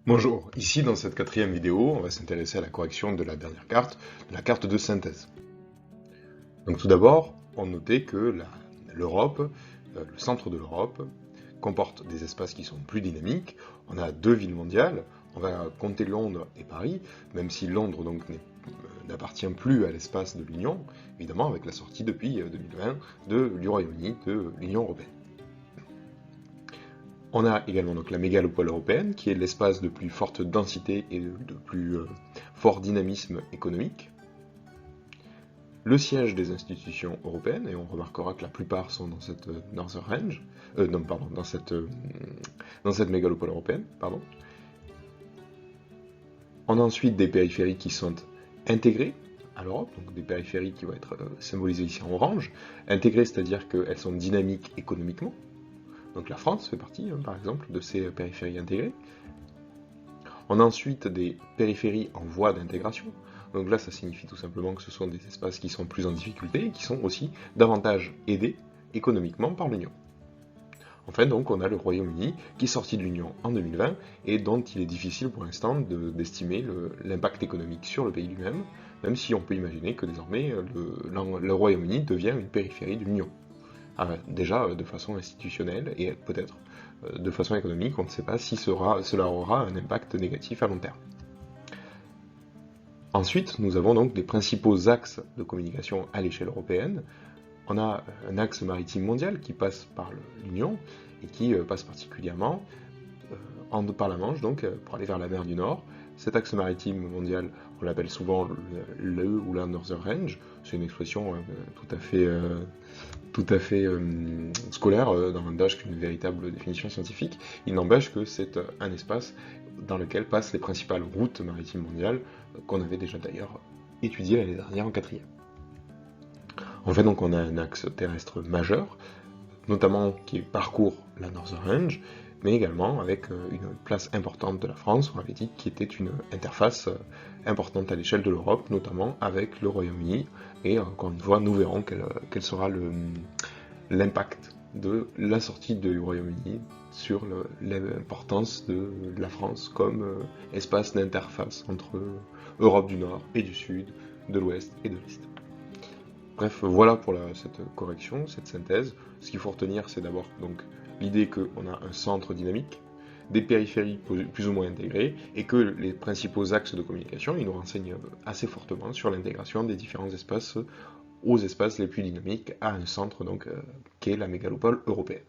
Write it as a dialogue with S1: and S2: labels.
S1: Bonjour, ici dans cette quatrième vidéo, on va s'intéresser à la correction de la dernière carte, de la carte de synthèse. Donc tout d'abord, on notait que l'Europe, le centre de l'Europe, comporte des espaces qui sont plus dynamiques. On a deux villes mondiales, on va compter Londres et Paris, même si Londres donc n'appartient plus à l'espace de l'Union, évidemment avec la sortie depuis 2020 du Royaume-Uni de l'Union européenne. On a également donc la mégalopole européenne, qui est l'espace de plus forte densité et de plus fort dynamisme économique. Le siège des institutions européennes, et on remarquera que la plupart sont dans cette Northern Range, non, pardon, dans cette mégalopole européenne, pardon. On a ensuite des périphéries qui sont intégrées à l'Europe, donc des périphéries qui vont être symbolisées ici en orange. Intégrées, c'est-à-dire qu'elles sont dynamiques économiquement. Donc la France fait partie, par exemple, de ces périphéries intégrées. On a ensuite des périphéries en voie d'intégration. Donc là, ça signifie tout simplement que ce sont des espaces qui sont plus en difficulté et qui sont aussi davantage aidés économiquement par l'Union. Enfin, donc, on a le Royaume-Uni qui est sorti de l'Union en 2020 et dont il est difficile pour l'instant d'estimer l'impact économique sur le pays lui-même, même si on peut imaginer que désormais le Royaume-Uni devient une périphérie de l'Union. Déjà de façon institutionnelle et peut-être de façon économique, on ne sait pas si cela aura un impact négatif à long terme. Ensuite, nous avons donc les principaux axes de communication à l'échelle européenne. On a un axe maritime mondial qui passe par l'Union et qui passe particulièrement par la Manche, donc pour aller vers la mer du Nord. Cet axe maritime mondial, on l'appelle souvent le ou la Northern Range. C'est une expression tout à fait scolaire, davantage qu'une véritable définition scientifique. Il n'empêche que c'est un espace dans lequel passent les principales routes maritimes mondiales, qu'on avait déjà d'ailleurs étudié l'année dernière en quatrième. En fait, donc, on a un axe terrestre majeur, notamment qui parcourt la Northern Range, mais également avec une place importante de la France, on l'avait dit, qui était une interface importante à l'échelle de l'Europe, notamment avec le Royaume-Uni, et encore une fois, nous verrons quel sera l'impact de la sortie du Royaume-Uni sur l'importance de la France comme espace d'interface entre Europe du Nord et du Sud, de l'Ouest et de l'Est. Bref, voilà pour cette correction, cette synthèse. Ce qu'il faut retenir, c'est d'abord donc l'idée qu'on a un centre dynamique, des périphéries plus ou moins intégrées, et que les principaux axes de communication, ils nous renseignent assez fortement sur l'intégration des différents espaces aux espaces les plus dynamiques à un centre donc qu'est la mégalopole européenne.